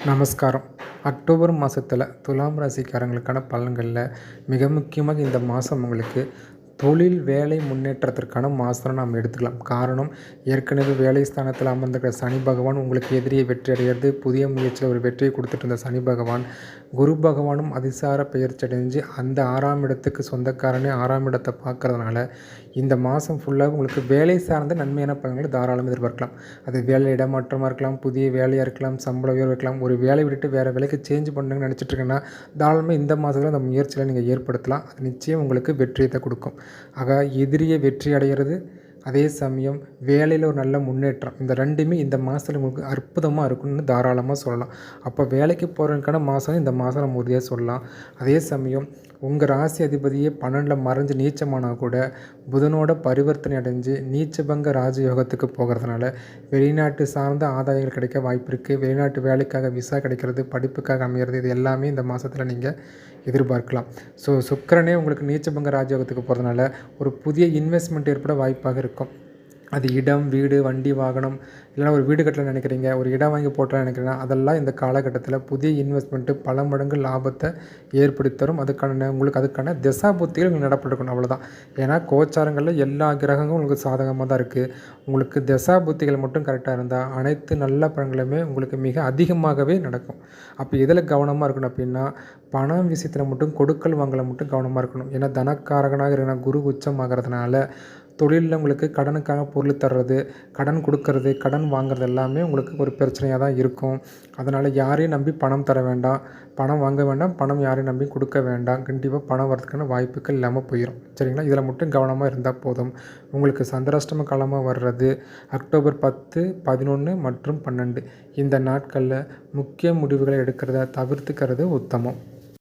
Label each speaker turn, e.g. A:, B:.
A: நமஸ்காரம். அக்டோபர் மாதத்தில் துலாம் ராசிக்காரங்களுக்கான பலன்களில் மிக முக்கியமாக இந்த மாதம் உங்களுக்கு தொழில் வேலை முன்னேற்றத்திற்கான மாதம் நாம் எடுத்துக்கலாம். காரணம், ஏற்கனவே வேலை ஸ்தானத்தில் அமர்ந்திருக்கிற சனி பகவான் உங்களுக்கு எதிரியை வெற்றி அடைகிறது. புதிய முயற்சியில் ஒரு வெற்றியை கொடுத்துட்டு இருந்த சனி பகவான், குரு பகவானும் அதிசார பெயர்ச்சி அடைஞ்சு அந்த 6ஆம் இடத்துக்கு சொந்தக்காரனே 6ஆம் இடத்தை பார்க்கறதுனால இந்த மாதம் ஃபுல்லாக உங்களுக்கு வேலை சார்ந்த நன்மையான பலன்களை தாராளமாக எதிர்பார்க்கலாம். அது வேலை இடமாற்றமாக இருக்கலாம், புதிய வேலையாக இருக்கலாம், சம்பள உயர்வு இருக்கலாம். ஒரு வேலை விட்டுட்டு வேறு வேலைக்கு சேஞ்ச் பண்ணுங்கன்னு நினச்சிட்டு இருக்கேன்னா தாராளமாக இந்த மாதத்தில் அந்த முயற்சியில் நீங்கள் ஏற்படுத்தலாம். அது நிச்சயம் உங்களுக்கு வெற்றியை தான் கொடுக்கும். ஆக எதிரியை வெற்றி அடைகிறது, அதே சமயம் வேலையில் ஒரு நல்ல முன்னேற்றம், இந்த ரெண்டுமே இந்த மாதத்தில் உங்களுக்கு அற்புதமாக இருக்குன்னு தாராளமாக சொல்லலாம். அப்போ வேலைக்கு போகிறதுக்கான மாதம் இந்த மாதம் நம்ம உறுதியாக சொல்லலாம். அதே சமயம் உங்கள் ராசி அதிபதியே 12ல் மறைஞ்சு நீச்சமானால் கூட புதனோட பரிவர்த்தனை அடைஞ்சு நீச்சபங்க ராஜயோகத்துக்கு போகிறதுனால வெளிநாட்டு சார்ந்த ஆதாயங்கள் கிடைக்க வாய்ப்பு இருக்குது. வெளிநாட்டு வேலைக்காக விசா கிடைக்கிறது, படிப்புக்காக அமைகிறது, இது எல்லாமே இந்த மாதத்தில் நீங்கள் எதிர்பார்க்கலாம். சுக்கிரனே உங்களுக்கு நீச்சபங்க ராஜயோகத்துக்கு போகிறதுனால ஒரு புதிய இன்வெஸ்ட்மெண்ட் ஏற்பட வாய்ப்பாக இருக்கும். அது இடம், வீடு, வண்டி, வாகனம், இல்லைனா ஒரு வீடு கட்டல நினைக்கிறீங்க, ஒரு இடம் வாங்கி போட்டலாம் நினைக்கிறீங்கன்னா அதெல்லாம் இந்த காலகட்டத்தில் புதிய இன்வெஸ்ட்மெண்ட்டு பல மடங்கு லாபத்தை ஏற்படுத்தி தரும். உங்களுக்கு அதுக்கான திசா புத்திகள் உங்களுக்கு நடப்பட்டுருக்கணும், அவ்வளோதான். ஏன்னா கோச்சாரங்களில் எல்லா கிரகங்களும் உங்களுக்கு சாதகமாக தான் இருக்குது. உங்களுக்கு திசா புத்திகள் மட்டும் கரெக்டாக இருந்தால் அனைத்து நல்ல பலன்களுமே உங்களுக்கு மிக அதிகமாகவே நடக்கும். அப்போ எதில் கவனமாக இருக்கணும் அப்படின்னா, பணம் விஷயத்தில் மட்டும் கொடுக்கல் வாங்கல மட்டும் கவனமாக இருக்கணும். ஏன்னா தனக்காரகனாக இருக்கிற குரு உச்சமாகறதுனால தொழிலில் உங்களுக்கு கடனுக்காக பொருள் தர்றது, கடன் கொடுக்கறது, கடன் வாங்குறது எல்லாமே உங்களுக்கு ஒரு பிரச்சனையாக தான் இருக்கும். அதனால் யாரையும் நம்பி பணம் தர வேண்டாம், பணம் வாங்க வேண்டாம், பணம் யாரையும் நம்பி கொடுக்க வேண்டாம். கண்டிப்பாக பணம் வரதுக்கான வாய்ப்புகள் இல்லாமல் போயிடும். சரிங்களா? இதில் மட்டும் கவனமாக இருந்தால் போதும். உங்களுக்கு சந்திராஷ்டம காலமாக வர்றது அக்டோபர் 10, 11 மற்றும் 12 இந்த நாட்களில் முக்கிய முடிவுகளை எடுக்கிறத தவிர்த்துக்கிறது உத்தமம்.